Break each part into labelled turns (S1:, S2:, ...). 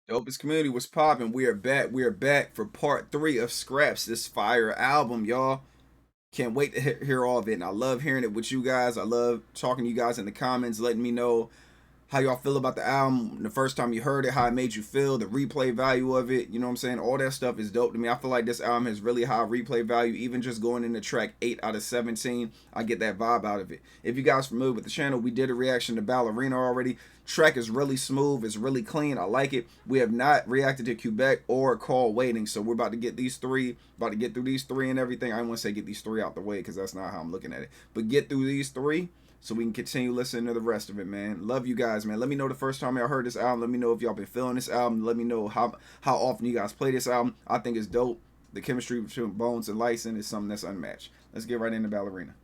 S1: Dopest Community was popping. We are back. We are back for part 3 of Scraps, this fire album, y'all. Can't wait to hear all of it. And I love hearing it with you guys. I love talking to you guys in the comments, letting me know how y'all feel about the album, the first time you heard it, how it made you feel, the replay value of it. You know what I'm saying? All that stuff is dope to me. I feel like this album has really high replay value. Even just going into track 8 out of 17, I get that vibe out of it. If you guys familiar with the channel, we did a reaction to Ballerina already. Track is really smooth. It's really clean. I like it. We have not reacted to Quebec or Call Waiting, so we're about to get these three, about to get through these three and everything. I don't want to say get these three out the way because that's not how I'm looking at it. But get through these three so we can continue listening to the rest of it, man. Love you guys, man. Let me know the first time y'all heard this album. Let me know if y'all been feeling this album. Let me know how often you guys play this album. I think it's dope. The chemistry between Bones and Lyson is something that's unmatched. Let's get right into Ballerina.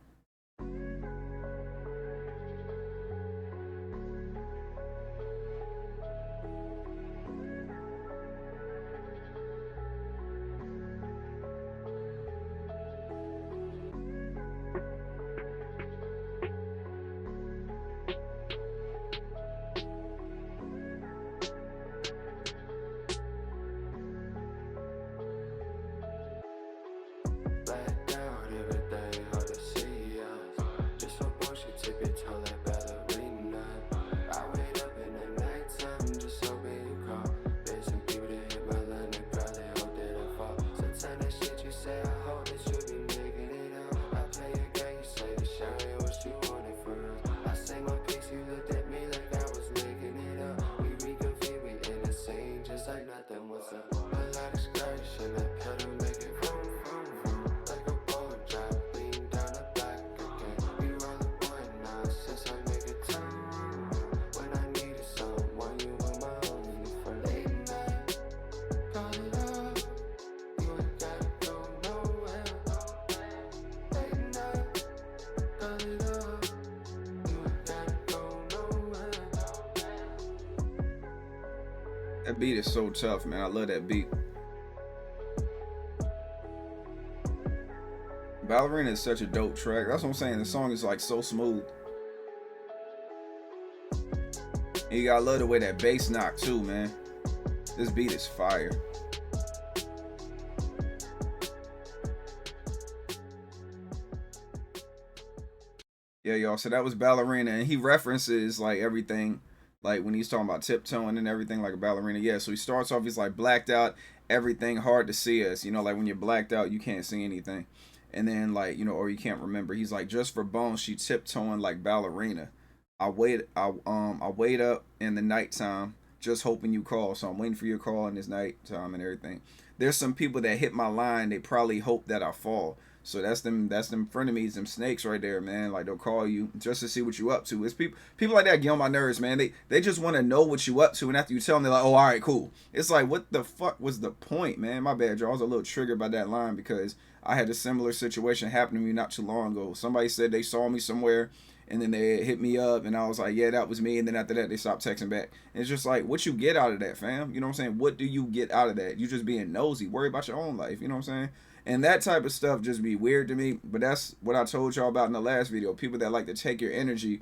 S2: Blacked out everything, hard to see us. Just for bullshit, tip it toe like ballerina. I wait up in the nighttime, just hoping you call. There's some people that hit my line, they probably hope that I fall. Sometimes that shit you say, I hope that you be making it up. I play a game, you say the show ain't what you wanted for us. I sang my piece, you looked at me like I was making it up. We reconvene, we in the scene, just like nothing was up. A lot of skirts and that pedal make it vroom, vroom, vroom. Like a boat drop, lean down the back again. We roll a point now, since I make it turn. When I needed someone, you were my only friend. Late night, call it up. You ain't gotta go nowhere. Late night, call it up. You ain't gotta go nowhere.
S1: That beat is so tough, man. I love that beat. Ballerina is such a dope track. That's what I'm saying. The song is like so smooth. And you gotta love the way that bass knock too, man. This beat is fire. Yeah, y'all. So that was Ballerina, and he references like everything, like when he's talking about tiptoeing and everything, like a ballerina. Yeah. So he starts off, he's like blacked out, everything hard to see us. You know, like when you're blacked out, you can't see anything, and then like or you can't remember. He's like, just for Bones, she tiptoeing like ballerina. I wait up in the nighttime, just hoping you call. So I'm waiting for your call in this nighttime and everything. There's some people that hit my line. They probably hope that I fall. So that's them frenemies, them snakes right there, man. Like they'll call you just to see what you up to. It's people like that get on my nerves, man. They just want to know what you up to, and after you tell them, they're like, oh, all right, cool. It's like, what the fuck was the point, man? My bad, y'all. I was a little triggered by that line because I had a similar situation happen to me not too long ago. Somebody said they saw me somewhere, and then they hit me up, and I was like, yeah, that was me. And then after that, they stopped texting back. And it's just like, what you get out of that, fam? You know what I'm saying? What do you get out of that? You just being nosy. Worry about your own life. You know what I'm saying? And that type of stuff just be weird to me. But that's what I told y'all about in the last video. People that like to take your energy.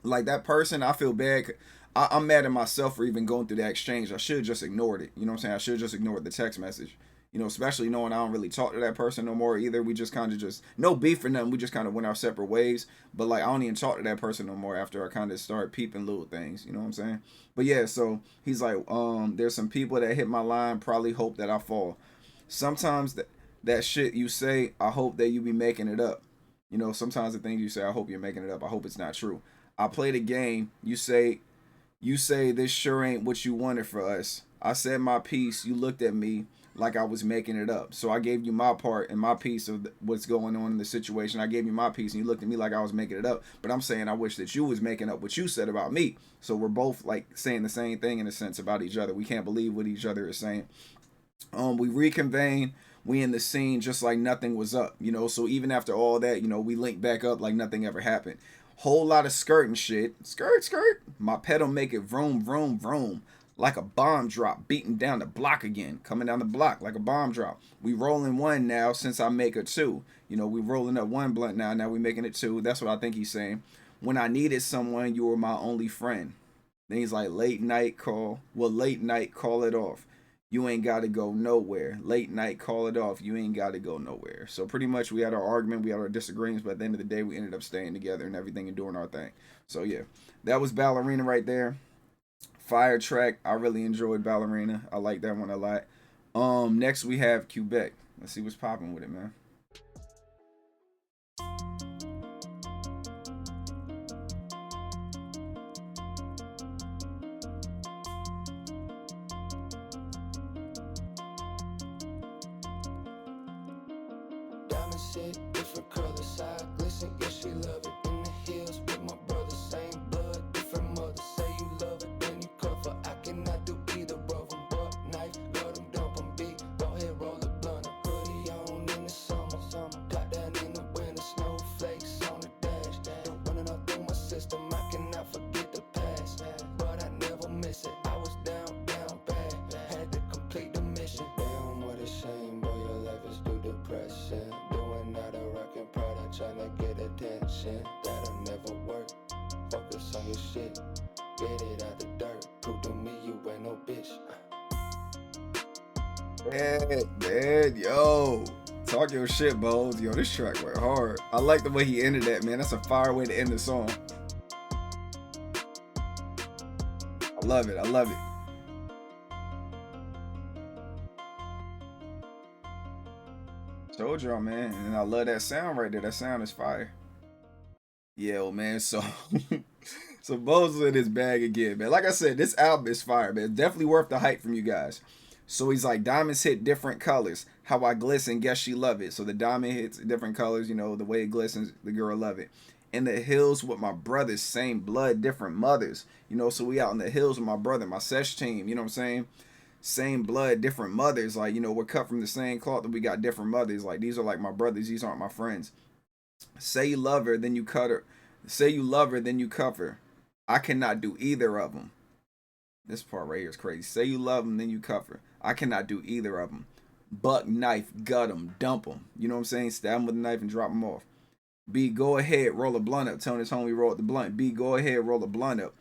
S1: Like that person, I feel bad. I'm mad at myself for even going through that exchange. I should have just ignored it. You know what I'm saying? I should have just ignored the text message. You know, especially knowing I don't really talk to that person no more either. We just kind of just, no beef or nothing. We just kind of went our separate ways. But like, I don't even talk to that person no more after I kind of start peeping little things. You know what I'm saying? But yeah, so he's like, there's some people that hit my line, probably hope that I fall. Sometimes that shit you say, I hope that you be making it up. You know, sometimes the things you say, I hope you're making it up. I hope it's not true. I play the game. You say this sure ain't what you wanted for us. I said my piece. You looked at me like I was making it up. So I gave you my part and my piece of what's going on in the situation. I gave you my piece and you looked at me like I was making it up. But I'm saying I wish that you was making up what you said about me. So we're both like saying the same thing in a sense about each other. We can't believe what each other is saying. We reconvene. We in the scene just like nothing was up, you know. So even after all that, you know, we link back up like nothing ever happened. Whole lot of skirting shit. Skirt, skirt. My pedal make it vroom, vroom, vroom. Like a bomb drop, beating down the block again. Coming down the block like a bomb drop. We rolling one now since I make a two. You know, we rolling up one blunt now. Now we making it two. That's what I think he's saying. When I needed someone, you were my only friend. Then he's like, late night call. Well, late night, call it off. You ain't got to go nowhere. Late night, call it off. You ain't got to go nowhere. So pretty much we had our argument, we had our disagreements, but at the end of the day, we ended up staying together and everything and doing our thing. So yeah, that was Ballerina right there. Fire track. I really enjoyed Ballerina. I like that one a lot. Next we have Quebec. Let's see what's popping with it, man.
S2: Diamond shit, different color, side glisten, yeah, she love it. In the hills with my brother, same blood, different mother. Say you love it, then you cover. I cannot do either of them, but knife, love them, dump them, big. Go ahead, roll a blunt, hoodie on in the summer. Got down in the winter, snowflakes on the dash. Running all through my system, I cannot forget the past, but I never miss it. I was down bad, had to complete the mission. Damn, what a shame, boy, your life is too depressing. Doing out a rockin' product, tryna get attention. That'll never work. Focus on your shit, get it out the dirt. Prove to me you ain't no bitch.
S1: Man, yo. Talk your shit, Bones. Yo, this track went hard. I like the way he ended that, man. That's a fire way to end the song. I love it. I love it. Told y'all, man. And I love that sound right there. That sound is fire. Yeah, man. So, so Bones is in his bag again, man. Like I said, this album is fire, man. Definitely worth the hype from you guys. So he's like, diamonds hit different colors. How I glisten, guess she love it. So the diamond hits different colors, you know, the way it glistens, the girl love it. In the hills with my brothers, same blood, different mothers. You know, so we out in the hills with my brother, my sesh team, you know what I'm saying? Same blood, different mothers. Like, you know, we're cut from the same cloth, but we got different mothers. Like, these are like my brothers, these aren't my friends. Say you love her, then you cut her. Say you love her, then you cuff her. I cannot do either of them. This part right here is crazy. Say you love them, then you cuff her. I cannot do either of them. Buck, knife, gut them, dump them. You know what I'm saying? Stab them with a knife and drop them off. B, go ahead, roll a blunt up. Telling his homie roll up the blunt. B, go ahead, roll a blunt up.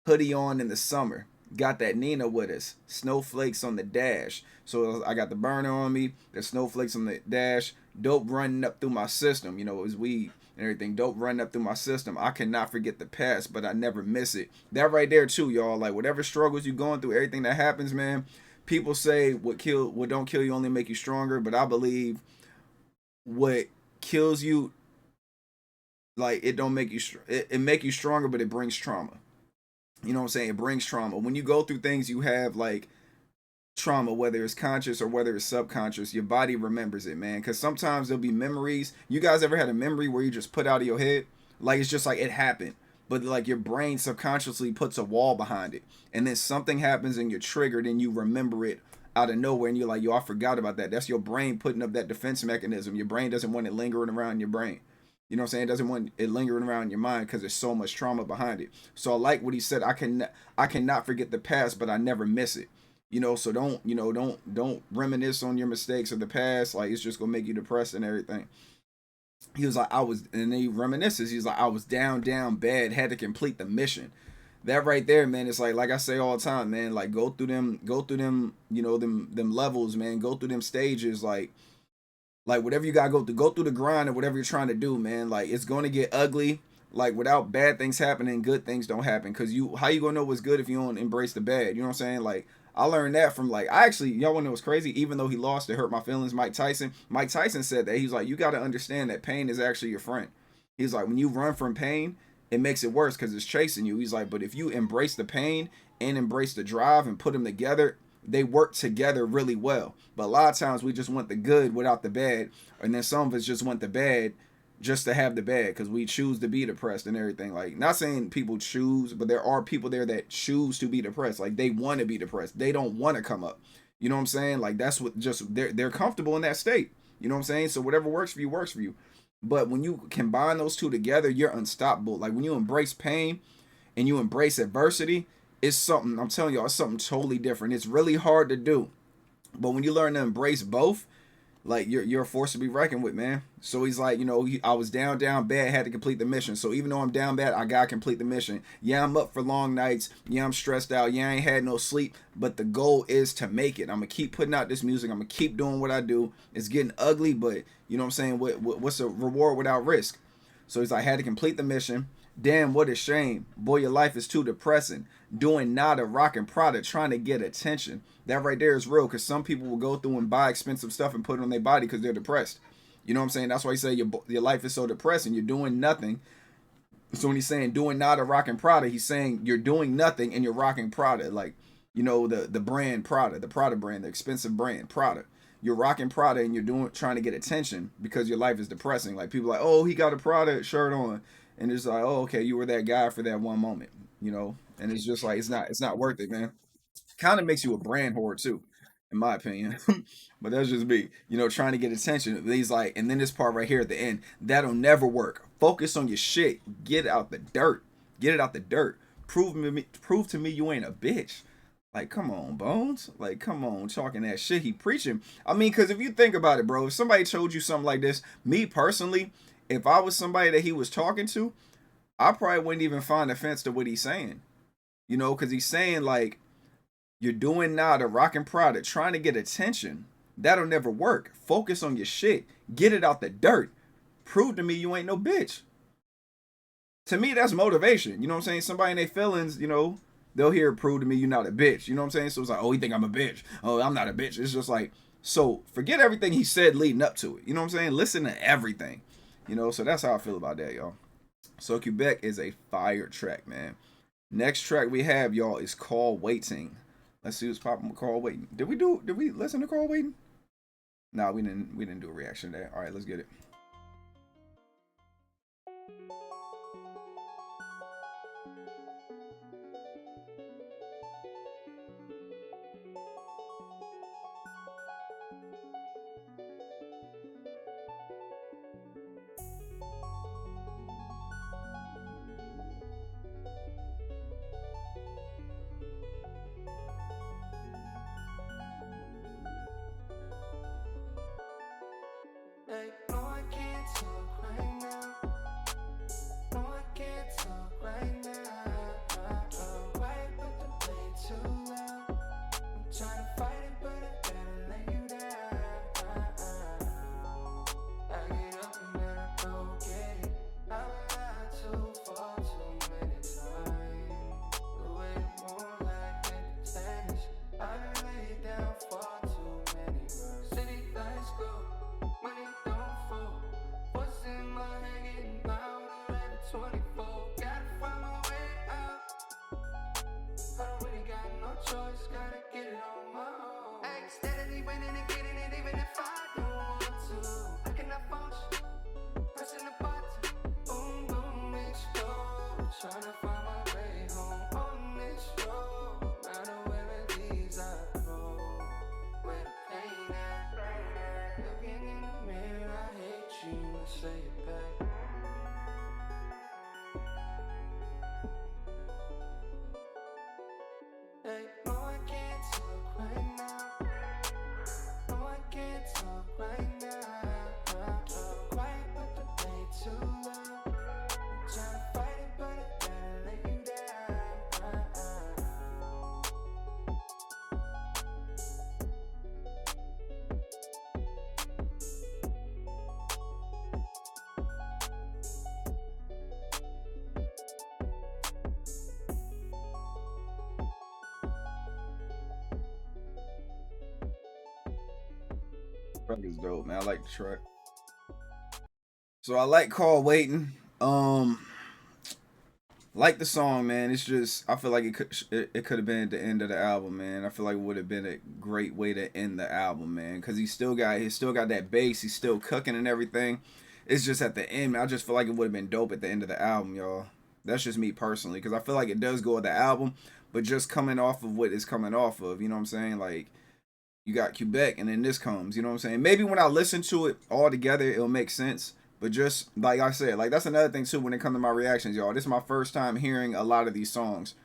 S1: Hoodie on in the summer. Got that Nina with us. Snowflakes on the dash. So I got the burner on me. There's snowflakes on the dash. Dope running up through my system. You know, it was weed and everything. Dope running up through my system. I cannot forget the past, but I never miss it. That right there too, y'all. Like, whatever struggles you going through, everything that happens, man. People say what don't kill you only make you stronger, but I believe what kills you, like, it don't make you it make you stronger, but it brings trauma. You know what I'm saying? It brings trauma. When you go through things, you have like trauma, whether it's conscious or whether it's subconscious, your body remembers it, man. Because sometimes there'll be memories. You guys ever had a memory where you just put out of your head? Like, it's just like it happened. But like your brain subconsciously puts a wall behind it. And then something happens and you're triggered and you remember it out of nowhere. And you're like, yo, I forgot about that. That's your brain putting up that defense mechanism. Your brain doesn't want it lingering around in your brain. You know what I'm saying? It doesn't want it lingering around in your mind because there's so much trauma behind it. So I like what he said. I cannot forget the past, but I never miss it. You know, so don't reminisce on your mistakes of the past. Like, it's just gonna make you depressed and everything. He was like, and then he reminisces. He's like, I was down bad, had to complete the mission. That right there, man, it's like I say all the time, man, like go through them, you know, them levels, man, go through them stages, like whatever you gotta go through the grind or whatever you're trying to do, man. Like, it's gonna get ugly. Like, without bad things happening, good things don't happen. Cause how you gonna know what's good if you don't embrace the bad? You know what I'm saying? Like, I learned that from, like, y'all wanna know what's crazy? Even though he lost, it hurt my feelings. Mike Tyson said that. He's like, you gotta understand that pain is actually your friend. He's like, when you run from pain, it makes it worse because it's chasing you. He's like, but if you embrace the pain and embrace the drive and put them together, they work together really well. But a lot of times we just want the good without the bad, and then some of us just want the bad just to have the bad because we choose to be depressed and everything. Like, not saying people choose, but there are people there that choose to be depressed. Like, they want to be depressed. They don't want to come up. You know what I'm saying? Like, that's what they're comfortable in that state. You know what I'm saying? So whatever works for you works for you. But when you combine those two together, you're unstoppable. Like, when you embrace pain and you embrace adversity, it's something, I'm telling y'all, it's something totally different. It's really hard to do. But when you learn to embrace both, Like you're a force to be reckoned with, man. So he's like, I was down bad, had to complete the mission. So even though I'm down bad, I gotta complete the mission. Yeah, I'm up for long nights. Yeah, I'm stressed out. Yeah, I ain't had no sleep. But the goal is to make it. I'm gonna keep putting out this music. I'm gonna keep doing what I do. It's getting ugly, but you know what I'm saying. What's a reward without risk? So he's like, had to complete the mission. Damn, what a shame. Boy, your life is too depressing. Doing nada, rocking Prada, trying to get attention. That right there is real, because some people will go through and buy expensive stuff and put it on their body because they're depressed. You know what I'm saying? That's why he say your life is so depressing. You're doing nothing. So when he's saying doing nada, rocking Prada, he's saying you're doing nothing and you're rocking Prada. Like, the brand Prada, the Prada brand, the expensive brand Prada. You're rocking Prada and you're trying to get attention because your life is depressing. Like, people are like, oh, he got a Prada shirt on. And it's like, oh, okay, you were that guy for that one moment, And it's just like it's not worth it, man. Kind of makes you a brand whore too, in my opinion. But that's just me, trying to get attention. He's like, and then this part right here at the end, that'll never work. Focus on your shit. Get it out the dirt. Get it out the dirt. Prove to me you ain't a bitch. Like, come on, Bones. Like, come on, talking that shit he preaching. I mean, because if you think about it, bro, if somebody told you something like this, me personally, if I was somebody that he was talking to, I probably wouldn't even find offense to what he's saying. Because he's saying, like, you're doing nada, rocking Prada, trying to get attention. That'll never work. Focus on your shit. Get it out the dirt. Prove to me you ain't no bitch. To me, that's motivation. You know what I'm saying? Somebody in their feelings, they'll hear prove to me you're not a bitch. You know what I'm saying? So it's like, oh, he think I'm a bitch. Oh, I'm not a bitch. It's just like, so forget everything he said leading up to it. You know what I'm saying? Listen to everything. So that's how I feel about that, y'all. So Quebec is a fire track, man. Next track we have, y'all, is Call Waiting. Let's see who's popping with Call Waiting. Did we listen to Call Waiting? No, we didn't do a reaction to that. All right, let's get it.
S2: Hey, no, I can't talk right now. No, I can't talk right now. Why you put the play too loud? I'm trying to fight it, but I gotta lay you down. I get up and then I go get it. I've lied too far too many times. The way the moonlight hit the tennis, I done laid down far too many words. City lights go. Money don't fall. What's in my head getting louder every 24. Gotta find my way out. I don't really got no choice. Gotta get it on my own. I ain't steadily winning and getting it even if I don't want to. I cannot function. Pressing the button. Boom, boom, explode. Trying to find my way home on this road. No matter where it leads, I go. Where the pain at? Looking in the mirror, I hate you, and say it back. Hey, no, I can't talk right now. No, I can't talk right now. Quiet, but the play too loud. I'm trying to fight it, but I gotta lay you down.
S1: Track is dope, man. I like the track. So I like Call Waiting. Like the song, man. It's just I feel like it could have been at the end of the album, man. I feel like it would have been a great way to end the album, man. Because he still got that bass. He's still cooking and everything. It's just at the end, man, I just feel like it would have been dope at the end of the album, y'all. That's just me personally, because I feel like it does go with the album, but just coming off of what it's coming off of, you know what I'm saying? Like, you got Quebec, and then this comes, you know what I'm saying? Maybe when I listen to it all together, it'll make sense. But just, like I said, like, that's another thing, too, when it comes to my reactions, y'all. This is my first time hearing a lot of these songs.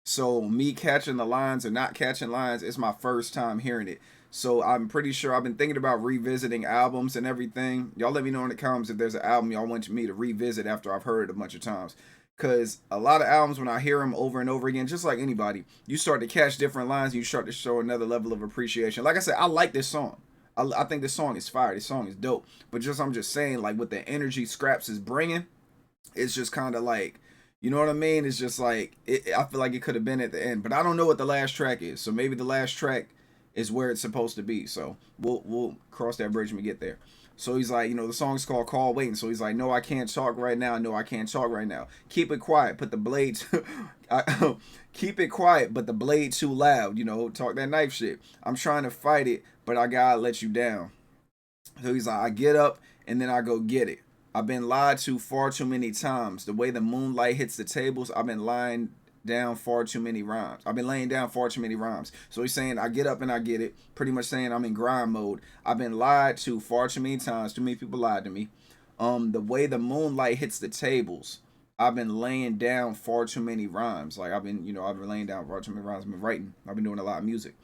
S1: So me catching the lines or not catching lines, it's my first time hearing it. So I'm pretty sure I've been thinking about revisiting albums and everything. Y'all let me know in the comments if there's an album y'all want me to revisit after I've heard it a bunch of times. Cause a lot of albums, when I hear them over and over again, just like anybody, you start to catch different lines. And you start to show another level of appreciation. Like I said, I like this song. I think this song is fire. This song is dope. But just I'm just saying, like with the energy Scraps is bringing, it's just kind of like, you know what I mean? It's just like I feel like it could have been at the end, but I don't know what the last track is. So maybe the last track is where it's supposed to be. So we'll cross that bridge when we get there. So he's like, the song's called Call Waiting. So he's like, no, I can't talk right now. No, I can't talk right now. Keep it quiet. Put the blade. Keep it quiet, but the blade too loud. Talk that knife shit. I'm trying to fight it, but I gotta let you down. So he's like, I get up and then I go get it. I've been lied to far too many times. The way the moonlight hits the tables, I've been lying down far too many rhymes. I've been laying down far too many rhymes. So he's saying, I get up and I get it. Pretty much saying I'm in grind mode. I've been lied to far too many times. Too many people lied to me. The way the moonlight hits the tables, I've been laying down far too many rhymes. Like I've been laying down far too many rhymes. I've been writing. I've been doing a lot of music.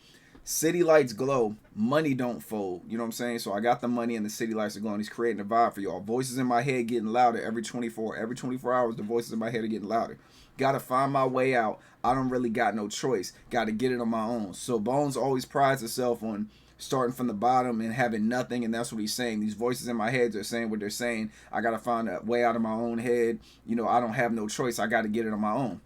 S1: City lights glow, money don't fold. You know what I'm saying? So I got the money and the city lights are glowing. He's creating a vibe for y'all. Voices in my head getting louder every 24 hours. The voices in my head are getting louder. Gotta find my way out. I don't really got no choice. Gotta get it on my own. So Bones always prides himself on starting from the bottom and having nothing, and that's what he's saying. These voices in my head are saying what they're saying. I gotta find a way out of my own head. I don't have no choice. I gotta get it on my own.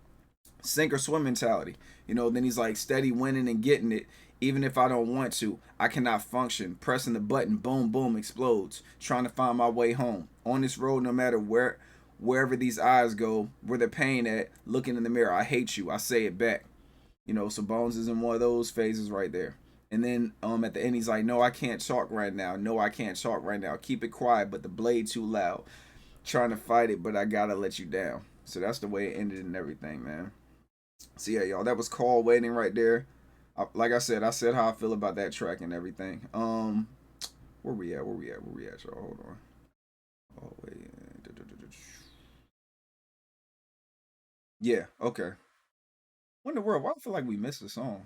S1: Sink or swim mentality. Then he's like steady winning and getting it. Even if I don't want to, I cannot function. Pressing the button, boom, boom, explodes. Trying to find my way home. On this road, no matter wherever these eyes go, where the pain at, looking in the mirror, I hate you. I say it back. So Bones is in one of those phases right there. And then at the end he's like, no, I can't talk right now. No, I can't talk right now. Keep it quiet, but the blade too loud. Trying to fight it, but I gotta let you down. So that's the way it ended and everything, man. So yeah, y'all, that was Call Waiting right there. Like I said how I feel about that track and everything. Where we at? Where we at, y'all? Hold on. Oh wait. Yeah. Okay. What in the world? Why I feel like we missed a song?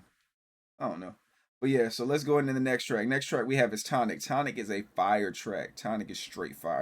S1: I don't know. But yeah, so let's go into the next track. Next track we have is Tonic. Tonic is a fire track. Tonic is straight fire.